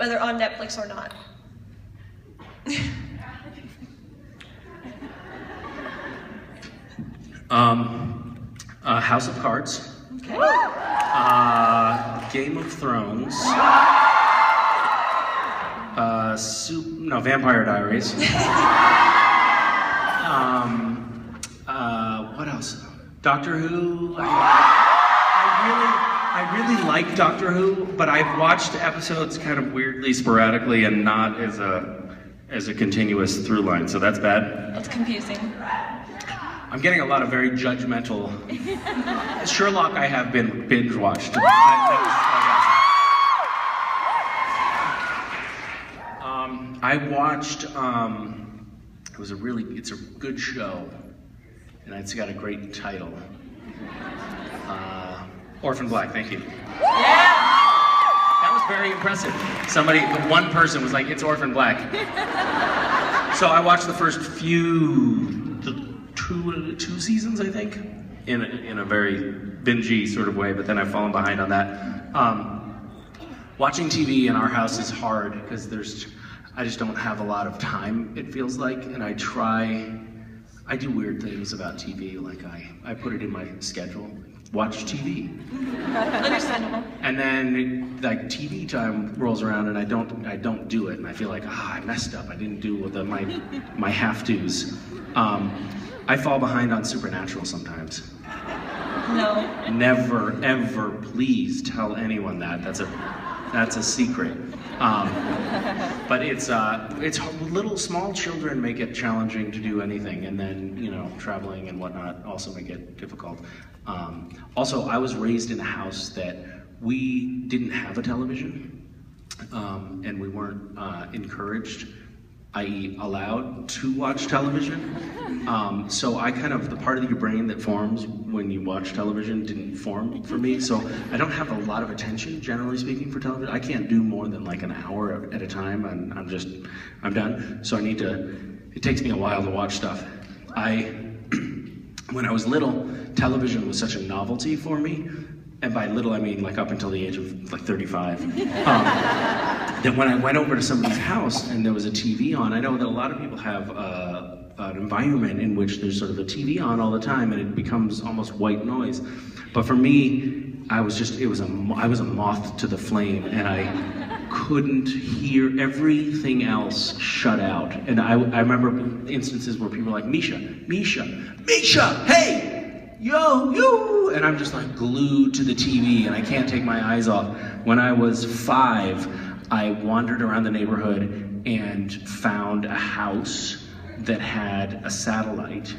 whether on Netflix or not. House of Cards. Okay. Game of Thrones. Vampire Diaries. What else? Doctor Who. I really like Doctor Who, but I've watched episodes kind of weirdly, sporadically, and not as a continuous through line. So that's bad. That's confusing. I'm getting a lot of very judgmental. Sherlock, I have been binge watched. I watched. It's a good show, and it's got a great title. Orphan Black. Thank you. Yeah. That was very impressive. One person was like, "It's Orphan Black." So I watched the first two seasons, I think, in a very bingey sort of way, but then I've fallen behind on that. Watching TV in our house is hard because I just don't have a lot of time, it feels like, and I do weird things about TV, like I put it in my schedule, watch TV. Understandable. And then like TV time rolls around and I don't do it, and I feel like, I messed up, I didn't do my have-tos. I fall behind on Supernatural sometimes. No. Never, ever, please tell anyone that. That's a secret. But it's little small children make it challenging to do anything, and then traveling and whatnot also make it difficult. Also, I was raised in a house that we didn't have a television, and we weren't encouraged, i.e. allowed to watch television. So the part of your brain that forms when you watch television didn't form for me. So I don't have a lot of attention, generally speaking, for television. I can't do more than like an hour at a time, and I'm done. So it takes me a while to watch stuff. When I was little, television was such a novelty for me. And by little, I mean like up until the age of like 35. That when I went over to somebody's house and there was a TV on, I know that a lot of people have an environment in which there's sort of a TV on all the time and it becomes almost white noise. But for me, I was a moth to the flame, and I couldn't hear everything else shut out. And I remember instances where people were like, Misha, hey! Yo, and I'm just like glued to the TV and I can't take my eyes off. When I was 5, I wandered around the neighborhood and found a house that had a satellite,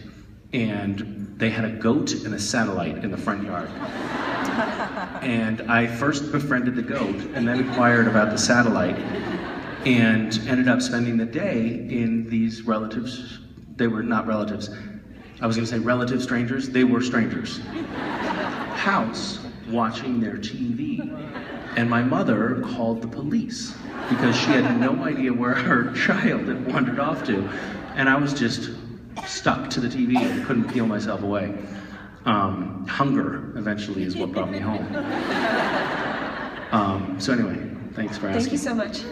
and they had a goat and a satellite in the front yard. And I first befriended the goat and then inquired about the satellite and ended up spending the day in these relatives. They were not relatives. I was going to say relative strangers. They were strangers. House, watching their TV. And my mother called the police because she had no idea where her child had wandered off to. And I was just stuck to the TV and couldn't peel myself away. Hunger, eventually, is what brought me home. So anyway, thanks for asking. Thank you so much.